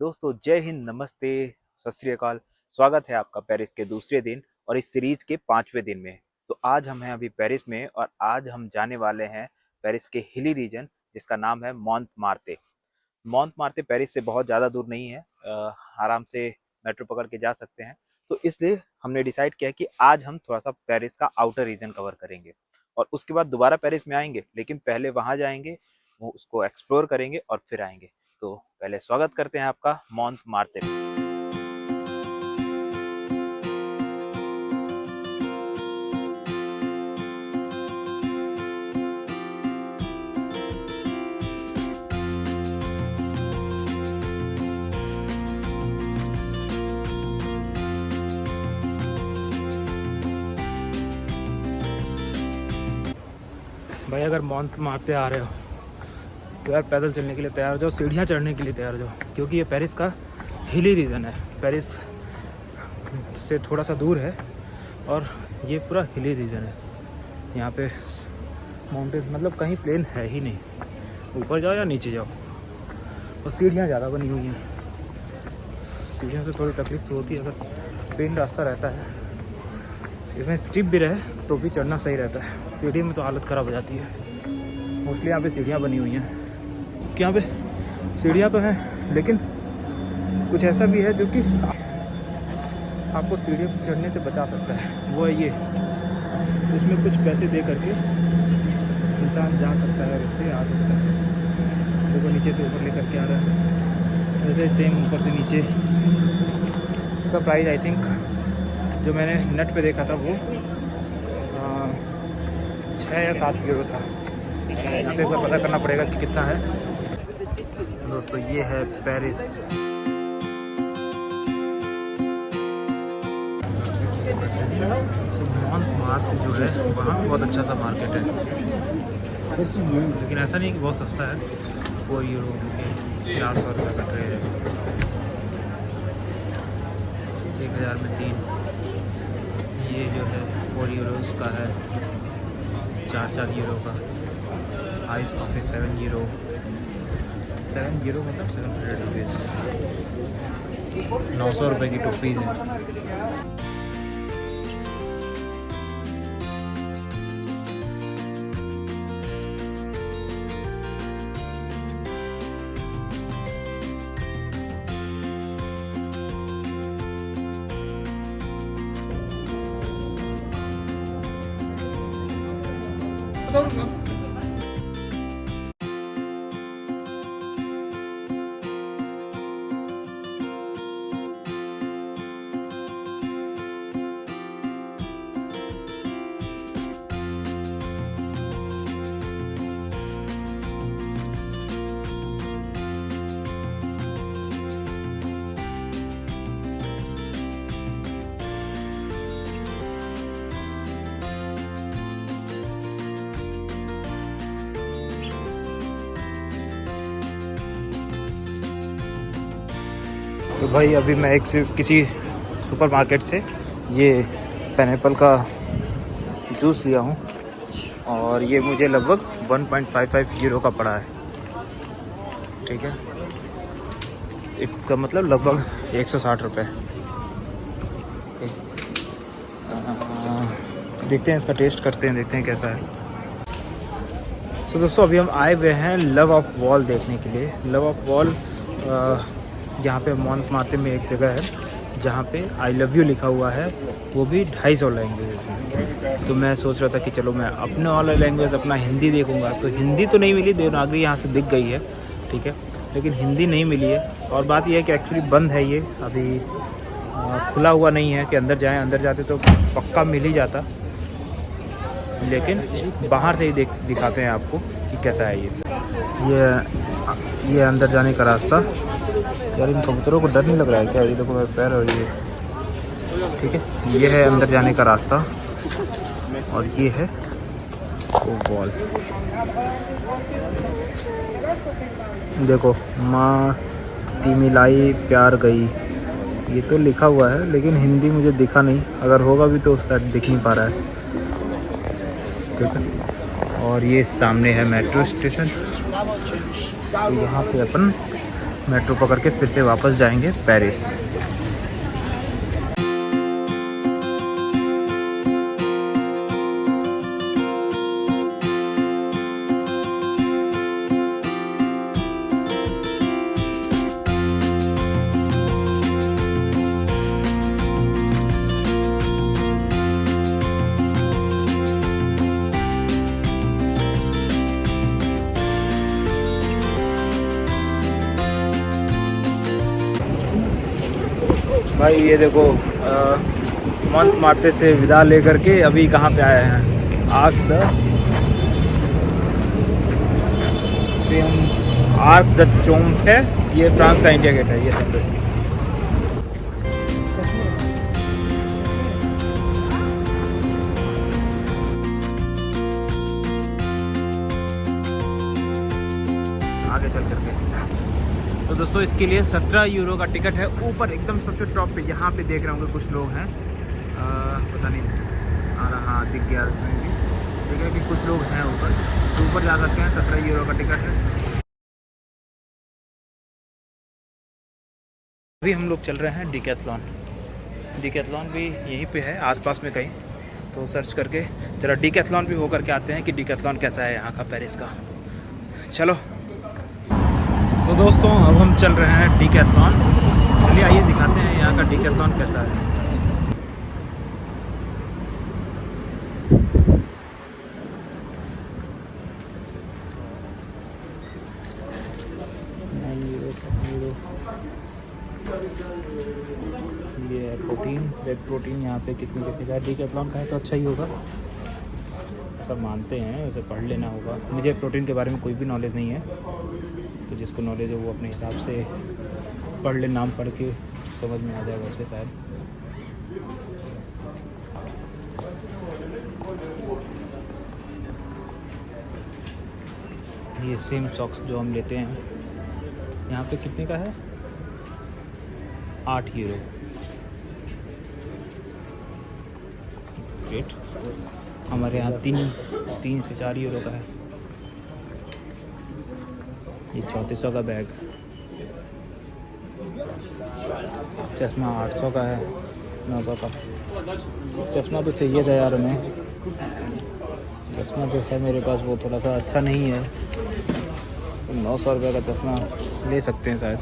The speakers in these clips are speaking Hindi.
दोस्तों जय हिंद, नमस्ते, सत श्री अकाल। स्वागत है आपका पेरिस के दूसरे दिन और इस सीरीज के 5वें दिन में। तो आज हम हैं अभी पेरिस में और आज हम जाने वाले हैं पेरिस के हिली रीजन जिसका नाम है मोंटमार्टे। मोंटमार्टे पेरिस से बहुत ज़्यादा दूर नहीं है, आराम से मेट्रो पकड़ के जा सकते हैं। तो इसलिए हमने डिसाइड किया कि आज हम थोड़ा सा पेरिस का आउटर रीजन कवर करेंगे और उसके बाद दोबारा पेरिस में आएंगे, लेकिन पहले वहाँ जाएंगे, वो उसको एक्सप्लोर करेंगे और फिर आएंगे। तो पहले स्वागत करते हैं आपका मोंटमार्टे में। भाई अगर मोंटमार्टे आ रहे हो तो यार पैदल चलने के लिए तैयार हो जाओ, सीढ़ियाँ चढ़ने के लिए तैयार हो जाओ, क्योंकि ये पेरिस का हिली रीजन है। पेरिस से थोड़ा सा दूर है और ये पूरा हिली रीजन है। यहाँ पे माउंटेन्स मतलब कहीं प्लेन है ही नहीं, ऊपर जाओ या नीचे जाओ। और सीढ़ियाँ ज़्यादा बनी हुई हैं, सीढ़ियों से थोड़ी तकलीफ तो होती है। अगर प्लेन रास्ता रहता है, इसमें स्टिप भी रहे तो भी चढ़ना सही रहता है। सीढ़ी में तो हालत ख़राब हो जाती है। मोस्टली यहाँ पे सीढ़ियाँ बनी हुई हैं, कि यहाँ पे सीढ़ियाँ तो हैं लेकिन कुछ ऐसा भी है जो कि आपको सीढ़ी चढ़ने से बचा सकता है। वो है ये, इसमें कुछ पैसे दे करके इंसान जा सकता है और इससे आ सकता है। देखो नीचे से ऊपर लेकर के आ रहा है, वैसे सेम ऊपर से नीचे। इसका प्राइस आई थिंक जो मैंने नेट पे देखा था वो 6 या 7 यूरो था। यहाँ पे पता करना पड़ेगा कि कितना है। दोस्तों ये है पेरिस। मोंटमार्टे जो है वहाँ बहुत अच्छा सा मार्केट है, लेकिन ऐसा नहीं कि बहुत सस्ता है। 4 यूरो के 400 रुपये का ट्रे है, 1000 में 3। ये जो है 4 यूरोज़ का है, 4 यूरो का। आइस कॉफ़ी 7 यूरो, 7 यूरो मतलब 700 रुपीज़। 900 रुपये की टोपीज़ है। तो भाई अभी मैं किसी सुपरमार्केट से ये पाइनएप्पल का जूस लिया हूँ और ये मुझे लगभग 1.55 यूरो का पड़ा है। ठीक है, इसका मतलब लगभग 160 रुपये। देखते हैं, इसका टेस्ट करते हैं, देखते हैं कैसा है। तो दोस्तों अभी हम आए हुए हैं लव ऑफ वॉल देखने के लिए। लव ऑफ वॉल यहाँ पे मोंटमार्टे में एक जगह है जहाँ पे आई लव यू लिखा हुआ है, वो भी 250 लैंग्वेज में। तो मैं सोच रहा था कि चलो मैं अपने वाला लैंग्वेज अपना हिंदी देखूँगा। तो हिंदी तो नहीं मिली, देवनागरी यहाँ से दिख गई है, ठीक है, लेकिन हिंदी नहीं मिली है। और बात यह है कि एक्चुअली बंद है ये, अभी खुला हुआ नहीं है कि अंदर जाएँ। अंदर जाते तो पक्का मिल ही जाता, लेकिन बाहर से ही दिखाते हैं आपको कि कैसा है ये अंदर जाने का रास्ता। यार इन कबूतरों को डर नहीं लग रहा है क्या? ये देखो मेरे पैर और ये, ठीक है, ये है अंदर जाने का रास्ता और ये है वो वॉल। देखो माँ तिमिलाई प्यार गई, ये तो लिखा हुआ है लेकिन हिंदी मुझे दिखा नहीं। अगर होगा भी तो उसका दिख नहीं पा रहा है, ठीक है। और ये सामने है मेट्रो स्टेशन। तो यहाँ पे अपन मेट्रो पकड़ के फिर से वापस जाएंगे पेरिस। भाई ये देखो मंथ मारते से विदा लेकर के अभी कहाँ पे आए हैं, आर्क द ट्रियोम्फ है। ये फ्रांस का इंडिया गेट है, ये समझो। आगे चल करके तो दोस्तों इसके लिए 17 यूरो का टिकट है। ऊपर एकदम सबसे टॉप पे यहाँ पे देख रहे होंगे कुछ लोग हैं, पता नहीं आ रहा, हाँ दिख गया उसमें भी, ठीक है कि कुछ लोग हैं ऊपर, तो ऊपर जा सकते हैं। 17 यूरो का टिकट है। अभी हम लोग चल रहे हैं डिकैथलॉन। डिकैथलॉन भी यहीं पे है आसपास में कहीं, तो सर्च करके जरा डिकैथलॉन भी हो करके आते हैं कि डिकैथलॉन कैसा है यहाँ का, पेरिस का। चलो तो दोस्तों अब हम चल रहे हैं डिकैथलॉन। चलिए आइए दिखाते हैं यहाँ का डिकैथलॉन कैसा है। ये है प्रोटीन, वेब प्रोटीन यहाँ पे कितने का है। डिकैथलॉन का है तो अच्छा ही होगा, सब मानते हैं, उसे पढ़ लेना होगा। मुझे प्रोटीन के बारे में कोई भी नॉलेज नहीं है, तो जिसको नॉलेज है वो अपने हिसाब से पढ़ ले, नाम पढ़ के समझ में आ जाएगा उसे शायद। ये सेम सॉक्स जो हम लेते हैं यहाँ पे कितने का है, 8 यूरो। ग्रेट। हमारे यहाँ 3 से 4 यूरो का है। ये 3400 का बैग। चश्मा 800 का है, 900 का। चश्मा तो चाहिए था यार हमें, चश्मा जो है मेरे पास वो थोड़ा सा अच्छा नहीं है। 900 रुपये का चश्मा ले सकते हैं शायद।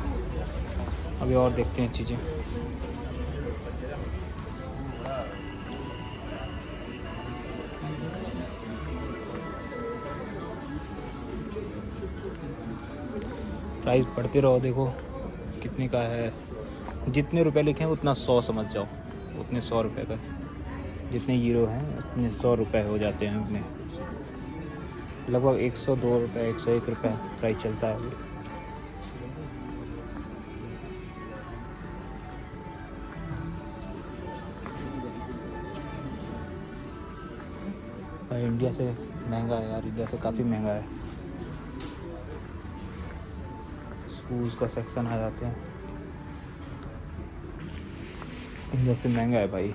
अभी और देखते हैं चीज़ें। प्राइस पढ़ते रहो, देखो कितने का है। जितने रुपए लिखे हैं उतना 100 समझ जाओ, उतने 100 रुपये का। जितने यूरो हैं उतने 100 रुपये हो जाते हैं अपने। लगभग 102 रुपये, 101 रुपये प्राइस चलता है अभी। इंडिया से महंगा है यार, इंडिया से काफ़ी महंगा है। शूज़ का सेक्शन आ जाते हैं, इंडिया से महंगा है भाई।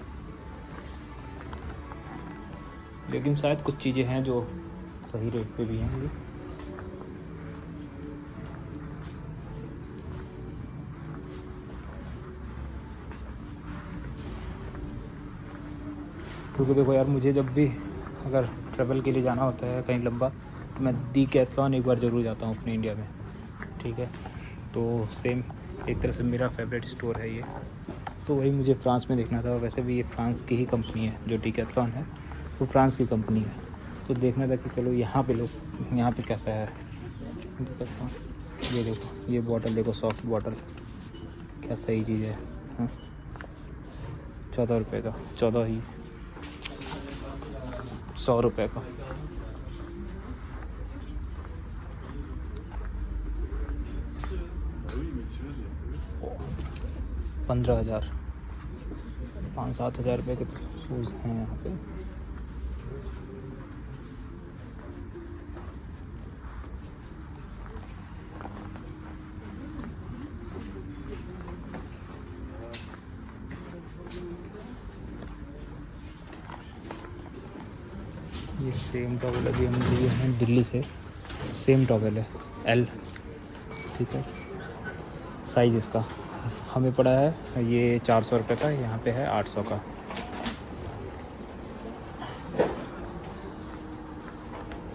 लेकिन शायद कुछ चीज़ें हैं जो सही रेट पे भी हैं। क्योंकि देखो यार, मुझे जब भी अगर ट्रैवल के लिए जाना होता है कहीं लंबा, तो मैं डिकैथलॉन एक बार ज़रूर जाता हूँ अपने इंडिया में, ठीक है। तो सेम एक तरह से मेरा फेवरेट स्टोर है ये, तो वही मुझे फ्रांस में देखना था। वैसे भी ये फ्रांस की ही कंपनी है, जो डिकैथलॉन है वो फ्रांस की कंपनी है। तो देखना था कि चलो यहाँ पे लोग, यहाँ पे कैसा है डिकैथलॉन। ये देखो, ये बॉटल देखो, सॉफ्ट बॉटल, क्या सही चीज़ है। हाँ 14 रुपये का, 14 ही, 100 रुपये का। पंद्रह 15,000, 5-7 हज़ार रुपये के तो शूज़ हैं यहाँ पे। ये सेम टॉवल अभी हम लिए हैं दिल्ली से, सेम टॉवल है, एल, ठीक है। साइज इसका हमें पड़ा है ये 400 रुपये का, यहाँ पे है 800 का।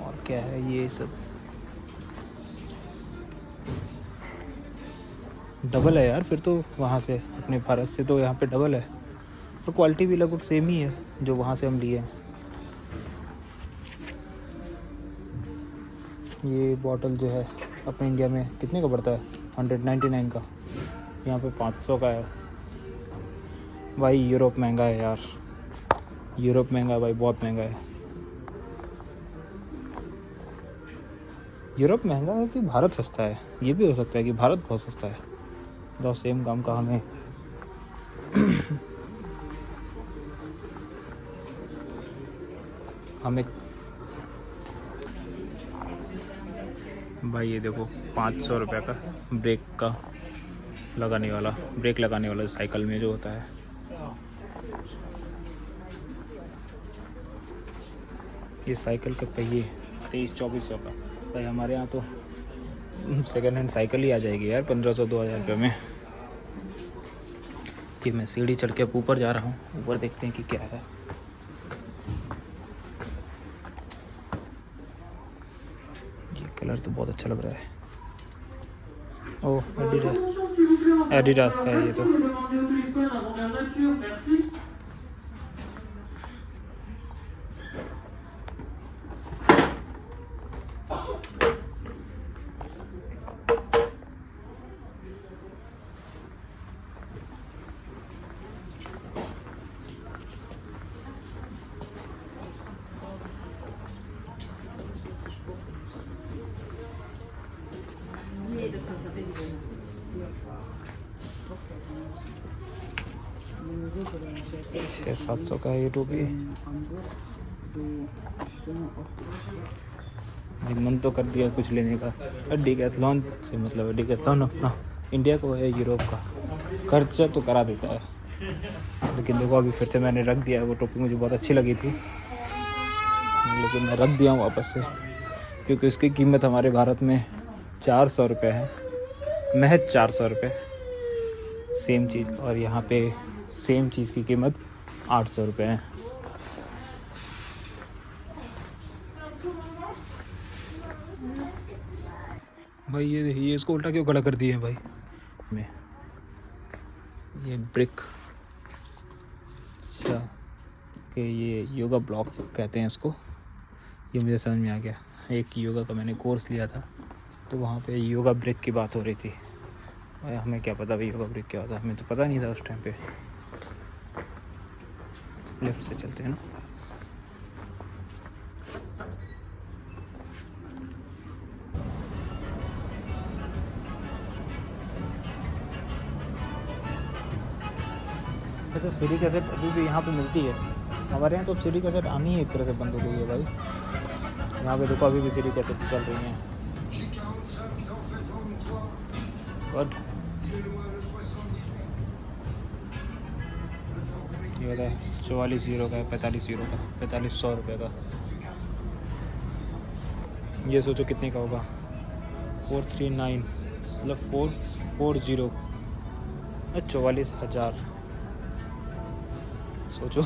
और क्या है ये सब, डबल है यार फिर तो, वहाँ से अपने भारत से तो यहाँ पे डबल है, और क्वालिटी भी लगभग सेम ही है जो वहाँ से हम लिए हैं। ये बॉटल जो है अपने इंडिया में कितने का पड़ता है, 199 का, यहाँ पे 500 का है। भाई यूरोप महंगा है यार, यूरोप महंगा है भाई, बहुत महंगा है। यूरोप महंगा है कि भारत सस्ता है, ये भी हो सकता है कि भारत बहुत सस्ता है। जो सेम काम का हमें हमें भाई ये देखो 500 रुपये का ब्रेक का लगाने वाला, ब्रेक लगाने वाला साइकिल में जो होता है। ये साइकिल के पहिए 2300-2400 का। भाई हमारे यहाँ तो सेकेंड हैंड साइकिल ही आ जाएगी यार 1500-2000 रुपये में। कि मैं सीढ़ी चढ़ के ऊपर जा रहा हूँ, ऊपर देखते हैं कि क्या है। ये कलर तो बहुत अच्छा लग रहा है। ओह एडिडास, एडिडास का है ये तो। छः 700 का है ये टोपी। मन तो कर दिया कुछ लेने का, डीकैथलॉन से मतलब है, डीकैथलॉन अपना इंडिया को है, यूरोप का खर्चा तो करा देता है। लेकिन देखो अभी फिर से मैंने रख दिया, वो टोपी मुझे बहुत अच्छी लगी थी लेकिन मैं रख दिया हूँ वापस से, क्योंकि उसकी कीमत हमारे भारत में 400 रुपये है, महज 400 रुपये सेम चीज़, और यहाँ पे सेम चीज़ की कीमत 800 रुपये है। भाई ये इसको उल्टा क्यों खड़ा कर दिए हैं भाई में, ये ब्रिक, अच्छा कि ये योगा ब्लॉक कहते हैं इसको, ये मुझे समझ में आ गया। एक योगा का मैंने कोर्स लिया था तो वहाँ पे योगा ब्रिक की बात हो रही थी। भाई हमें क्या पता भाई योगा ब्रिक क्या होता है, हमें तो पता नहीं था उस टाइम पे। लेफ्ट से चलते हैं ना। अच्छा सीडी कैसेट अभी भी यहाँ पे मिलती है हमारे यहाँ, तो सीडी कैसेट आनी ही एक तरह से बंद हो गई है भाई। यहाँ पे देखो अभी भी सीडी कैसेट चल रही हैं। और ये होता है 44 यूरो का, 45 यूरो का, 4500 रुपये का। ये सोचो कितने का होगा, 439 मतलब 440, 44,000 सोचो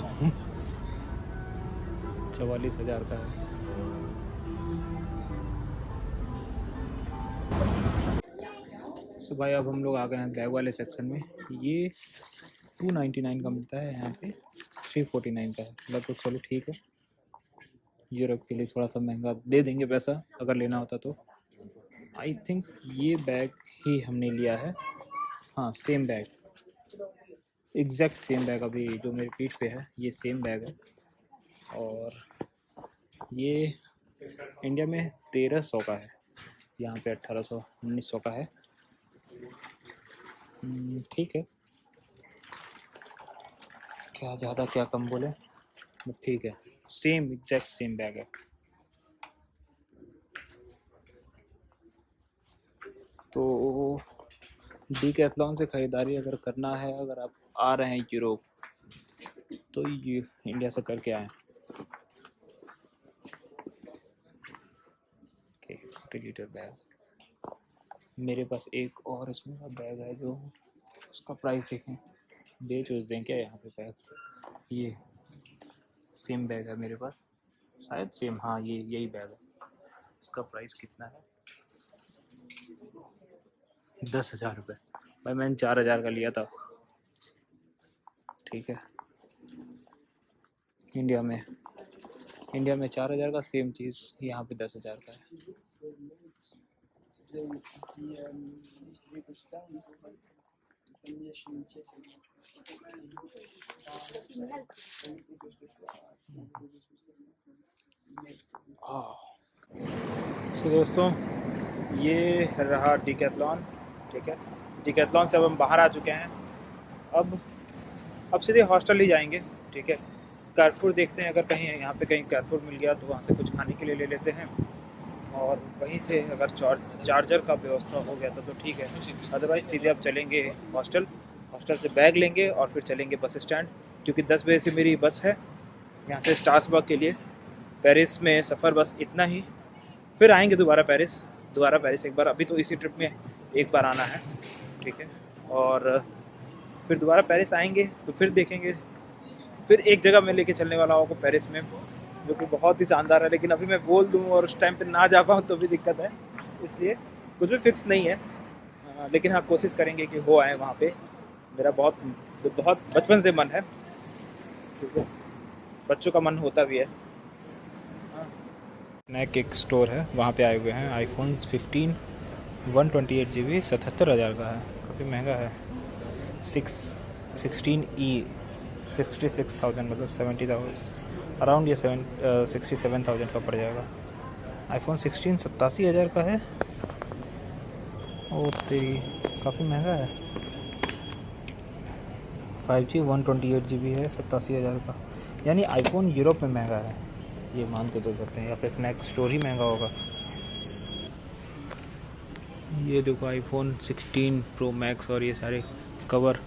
44,000 का है। सो भाई अब हम लोग आ गए हैं बैग वाले सेक्शन में। ये 299 का मिलता है, यहाँ पे 349 का है, मतलब तो चलो ठीक है, यूरोप के लिए थोड़ा सा महंगा दे देंगे पैसा अगर लेना होता तो। आई थिंक ये बैग ही हमने लिया है, हाँ same bag, exact same bag अभी जो मेरी पीठ पे है, ये सेम बैग है। और ये इंडिया में 1300 का है, यहाँ पे 1800-1900 का है। ठीक है, क्या ज़्यादा क्या कम बोले, बट ठीक है, सेम एग्जैक्ट सेम बैग है। तो डीकैथलॉन से ख़रीदारी अगर करना है, अगर आप आ रहे हैं यूरोप, तो ये इंडिया से करके आएँ। ओके 40 लीटर बैग, मेरे पास एक और इसमें का बैग है जो उसका प्राइस देखें, बेच उस दें क्या यहाँ पे बैग। ये सेम बैग है मेरे पास, शायद सेम, हाँ ये यही बैग है। इसका प्राइस कितना है, 10,000 रुपये। भाई मैंने 4,000 का लिया था, ठीक है। इंडिया में 4,000 का सेम चीज़ यहाँ पे 10,000 का है। तो दोस्तों ये रहा डिकैथलॉन, ठीक है। डिकैथलॉन से अब हम बाहर आ चुके हैं। अब सीधे हॉस्टल ही जाएंगे, ठीक है। कारफूर देखते हैं, अगर कहीं यहाँ पे कहीं कारफूर मिल गया तो वहाँ से कुछ खाने के लिए ले लेते हैं, और वहीं से अगर चार्जर का व्यवस्था हो गया तो ठीक है। अदरवाइज़ सीधे अब चलेंगे हॉस्टल से बैग लेंगे और फिर चलेंगे बस स्टैंड, क्योंकि 10 बजे से मेरी बस है यहाँ से स्ट्रासबर्ग के लिए। पेरिस में सफ़र बस इतना ही, फिर आएंगे दोबारा पेरिस एक बार। अभी तो इसी ट्रिप में एक बार आना है, ठीक है। और फिर दोबारा पेरिस आएंगे तो फिर देखेंगे। फिर एक जगह मैं लेके चलने वाला हूँ आपको पेरिस में, जो कि बहुत ही शानदार है, लेकिन अभी मैं बोल दूँ और उस टाइम पे ना जा पाऊँ तो भी दिक्कत है, इसलिए कुछ भी फिक्स नहीं है। लेकिन हाँ, कोशिश करेंगे कि हो आए वहाँ पे। मेरा बहुत बचपन से मन है, ठीक है। बच्चों का मन होता भी है। नैक एक स्टोर है, वहाँ पे आए हुए हैं। आईफोन 15 128 GB 77,000 का है, काफ़ी महंगा है। 16E 66,000, मतलब 70,000 अराउंड, ये 67,000 का पड़ जाएगा। आईफोन 16 87,000 का है, और तेरी काफ़ी महंगा है। 5G 128 GB है 87,000 का, यानी आईफोन यूरोप में महंगा है, ये मान के चल सकते हैं, या फिर स्नैक स्टोर ही महंगा होगा। ये देखो आईफोन 16 प्रो मैक्स और ये सारे कवर